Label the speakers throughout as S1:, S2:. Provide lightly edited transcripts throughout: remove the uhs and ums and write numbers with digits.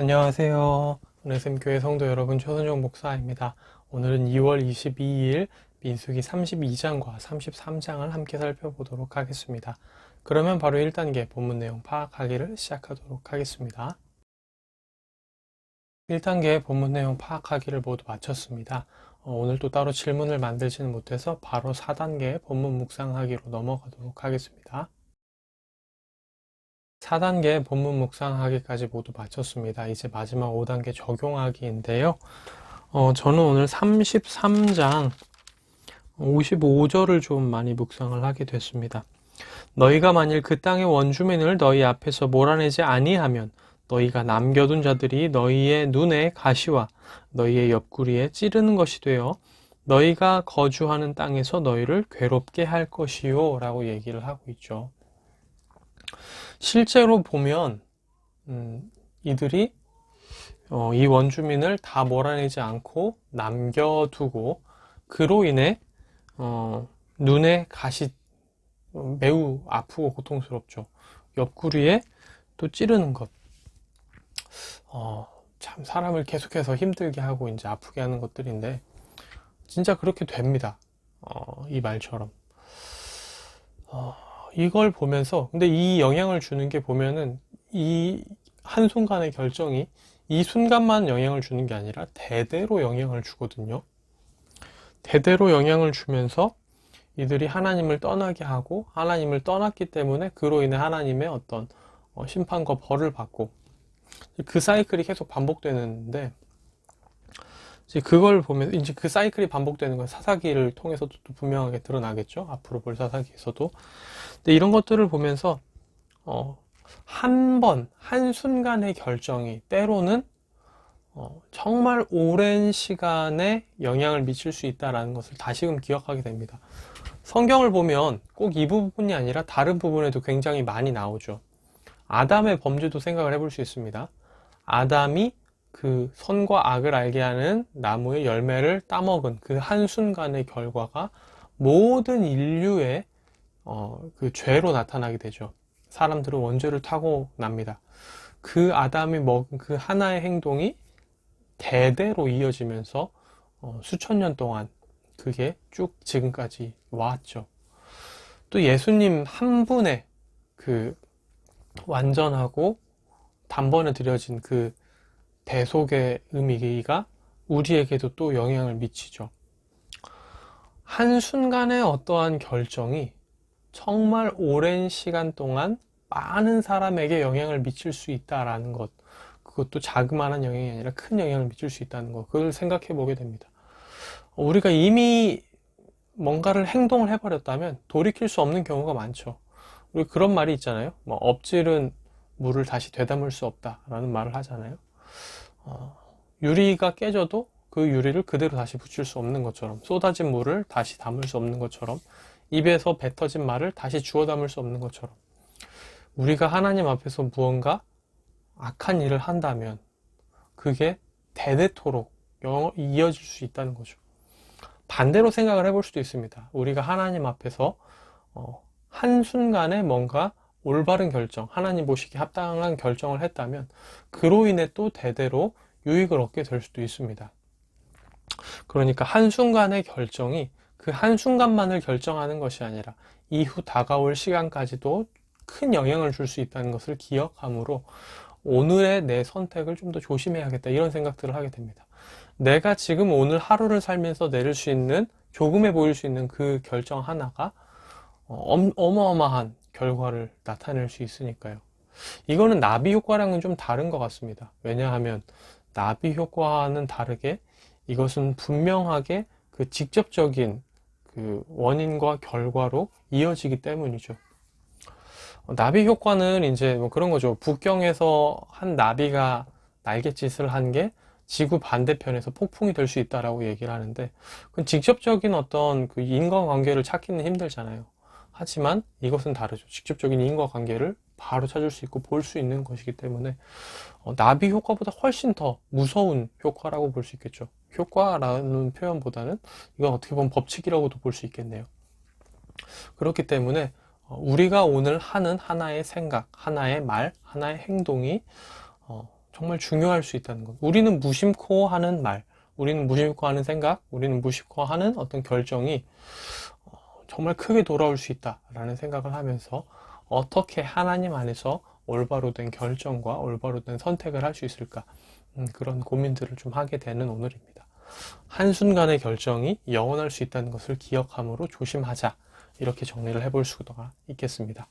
S1: 안녕하세요. 은혜샘교회 성도 여러분, 최선종 목사입니다. 오늘은 2월 22일 민수기 32장과 33장을 함께 살펴보도록 하겠습니다. 그러면 바로 1단계 본문 내용 파악하기를 시작하도록 하겠습니다. 1단계 본문 내용 파악하기를 모두 마쳤습니다. 오늘 또 따로 질문을 만들지는 못해서 바로 4단계 본문 묵상하기로 넘어가도록 하겠습니다. 4단계 본문 묵상하기까지 모두 마쳤습니다. 이제 마지막 5단계 적용하기인데요. 저는 오늘 33장 55절을 좀 많이 묵상을 하게 됐습니다. 너희가 만일 그 땅의 원주민을 너희 앞에서 몰아내지 아니하면 너희가 남겨둔 자들이 너희의 눈에 가시와 너희의 옆구리에 찌르는 것이 되어 너희가 거주하는 땅에서 너희를 괴롭게 할 것이요 라고 얘기를 하고 있죠. 실제로 보면 이들이 이 원주민을 다 몰아내지 않고 남겨두고 그로 인해 눈에 가시 매우 아프고 고통스럽죠. 옆구리에 또 찌르는 것. 참 사람을 계속해서 힘들게 하고 이제 아프게 하는 것들인데 진짜 그렇게 됩니다. 이 말처럼. 이걸 보면서 근데 이 영향을 주는 게 보면은 이 한순간의 결정이 이 순간만 영향을 주는 게 아니라 대대로 영향을 주거든요. 대대로 영향을 주면서 이들이 하나님을 떠나게 하고 하나님을 떠났기 때문에 그로 인해 하나님의 어떤 심판과 벌을 받고 그 사이클이 계속 반복되는데 이제 그걸 보면 이제 그 사이클이 반복되는 건 사사기를 통해서도 또 분명하게 드러나겠죠. 앞으로 볼 사사기에서도. 근데 이런 것들을 보면서 한 번, 한순간의 결정이 때로는 정말 오랜 시간에 영향을 미칠 수 있다는 것을 다시금 기억하게 됩니다. 성경을 보면 꼭 이 부분이 아니라 다른 부분에도 굉장히 많이 나오죠. 아담의 범죄도 생각을 해볼 수 있습니다. 아담이 그 선과 악을 알게 하는 나무의 열매를 따먹은 그 한순간의 결과가 모든 인류의 그 죄로 나타나게 되죠. 사람들은 원죄를 타고납니다. 그 아담이 먹은 그 하나의 행동이 대대로 이어지면서 수천 년 동안 그게 쭉 지금까지 왔죠. 또 예수님 한 분의 그 완전하고 단번에 드려진 그 대속의 의미가 우리에게도 또 영향을 미치죠. 한순간의 어떠한 결정이 정말 오랜 시간 동안 많은 사람에게 영향을 미칠 수 있다라는 것, 그것도 자그마한 영향이 아니라 큰 영향을 미칠 수 있다는 것, 그걸 생각해 보게 됩니다. 우리가 이미 뭔가를 행동을 해버렸다면 돌이킬 수 없는 경우가 많죠. 우리 그런 말이 있잖아요. 뭐 엎질은 물을 다시 되담을 수 없다라는 말을 하잖아요. 유리가 깨져도 그 유리를 그대로 다시 붙일 수 없는 것처럼, 쏟아진 물을 다시 담을 수 없는 것처럼, 입에서 뱉어진 말을 다시 주워 담을 수 없는 것처럼, 우리가 하나님 앞에서 무언가 악한 일을 한다면 그게 대대토록 이어질 수 있다는 거죠. 반대로 생각을 해볼 수도 있습니다. 우리가 하나님 앞에서 한순간에 뭔가 올바른 결정, 하나님 보시기에 합당한 결정을 했다면 그로 인해 또 대대로 유익을 얻게 될 수도 있습니다. 그러니까 한순간의 결정이 그 한순간만을 결정하는 것이 아니라 이후 다가올 시간까지도 큰 영향을 줄 수 있다는 것을 기억함으로 오늘의 내 선택을 좀 더 조심해야겠다 이런 생각들을 하게 됩니다. 내가 지금 오늘 하루를 살면서 내릴 수 있는 조금해 보일 수 있는 그 결정 하나가 어마어마한 결과를 나타낼 수 있으니까요. 이거는 나비 효과랑은 좀 다른 것 같습니다. 왜냐하면 나비 효과와는 다르게 이것은 분명하게 그 직접적인 그 원인과 결과로 이어지기 때문이죠. 나비 효과는 이제 뭐 그런 거죠. 북경에서 한 나비가 날갯짓을 한 게 지구 반대편에서 폭풍이 될 수 있다라고 얘기를 하는데 그 직접적인 어떤 그 인과관계를 찾기는 힘들잖아요. 하지만 이것은 다르죠. 직접적인 인과관계를 바로 찾을 수 있고 볼 수 있는 것이기 때문에 나비 효과보다 훨씬 더 무서운 효과라고 볼 수 있겠죠. 효과라는 표현보다는 이건 어떻게 보면 법칙이라고도 볼 수 있겠네요. 그렇기 때문에 우리가 오늘 하는 하나의 생각, 하나의 말, 하나의 행동이 정말 중요할 수 있다는 것. 우리는 무심코 하는 말, 우리는 무심코 하는 생각, 우리는 무심코 하는 어떤 결정이 정말 크게 돌아올 수 있다라는 생각을 하면서 어떻게 하나님 안에서 올바로 된 결정과 올바로 된 선택을 할 수 있을까? 그런 고민들을 좀 하게 되는 오늘입니다. 한순간의 결정이 영원할 수 있다는 것을 기억함으로 조심하자. 이렇게 정리를 해볼 수가 있겠습니다.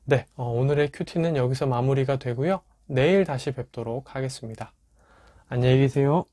S1: 네, 오늘의 큐티는 여기서 마무리가 되고요. 내일 다시 뵙도록 하겠습니다. 안녕히 계세요.